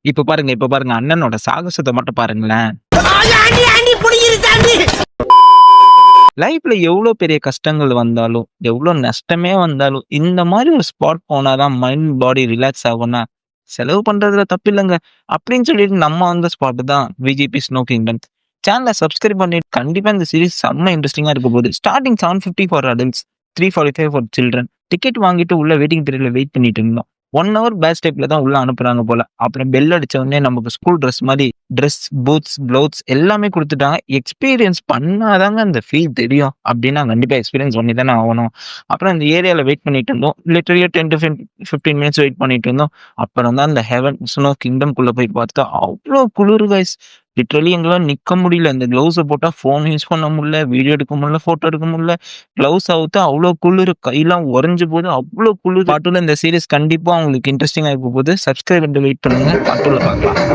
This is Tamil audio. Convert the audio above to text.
இப்ப பாருங்க அண்ணனோட சாகசத்த மட்டும் பாருங்களேன். லைஃப்ல எவ்ளோ பெரிய கஷ்டங்கள் வந்தாலும், எவ்ளோ நஷ்டமே வந்தாலும், இந்த மாரி ஒரு ஸ்பாட் போனா தான் மைண்ட், பாடி ரிலாக்ஸ் ஆகும்னா, செலவு பண்றதுல தப்பில்லங்க. அப்படின்னு சொல்லிட்டு நம்ம வந்த ஸ்பாட் தான் விஜிபி ஸ்னோ கிங்டம். சேனல சப்ஸ்கிரைப் பண்ணிட்டு கண்டிப்பா இந்த சீரிஸ் செம்ம இன்ட்ரஸ்டிங்கா இருக்க போகுது. Starting 750 for adults, 345 for children. Ticket வாங்கிட்டு உள்ள வெயிட்டிங் பீரியட்ல வெயிட் பண்ணிட்டு இருந்தோம். 1 ஹவர் பேட்ச் டைப்ல தான் உள்ள அனுப்புறாங்க போல. அப்புறம் பெல் அடிச்ச உடனே நமக்கு ஸ்கூல் ட்ரெஸ் மாரி ட்ரெஸ், பூட்ஸ், க்ளவுஸ் எல்லாமே குடுத்துட்டாங்க. எக்ஸ்பீரியன்ஸ் பண்ணாதாங்க அந்த ஃபீல் தெரியும். அப்டின்னா கண்டிப்பா எக்ஸ்பீரியன்ஸ் பண்ணி தானே ஆகணும். அப்புறம் இந்த ஏரியால வெயிட் பண்ணிட்டு இருந்தோம். லிட்டரலி 10 டூ 15 மினிட்ஸ் வெயிட் பண்ணிட்டு இருந்தோம். அப்புறம் தான் அந்த ஹெவன் ஸ்னோ கிங்டம்குள்ள போய் பார்த்தா, அவ்ளோ குளிரு கைஸ். லிட்டரலி எங்களால நிக்க முடியல. இந்த க்ளவுஸ போட்டா ஃபோன் யூஸ் பண்ண முடியல, வீடியோ எடுக்க முடியல, ஃபோட்டோ எடுக்க முடியல. க்ளவுஸ் அவுத்தா அவ்ளோ குளிரு. கையெல்லாம் உறைஞ்சு போகுது. அவ்ளோ குளிரு. பார்ட் 2ல இந்த சீரிஸ் கண்டிப்பா உங்களுக்கு இன்ட்ரஸ்டிங்கா இருக்க போகுது. சப்ஸ்கிரைப் பண்ணிட்டு வெயிட் பண்ணுங்க. பார்ட் 2ல பார்க்கலாம்.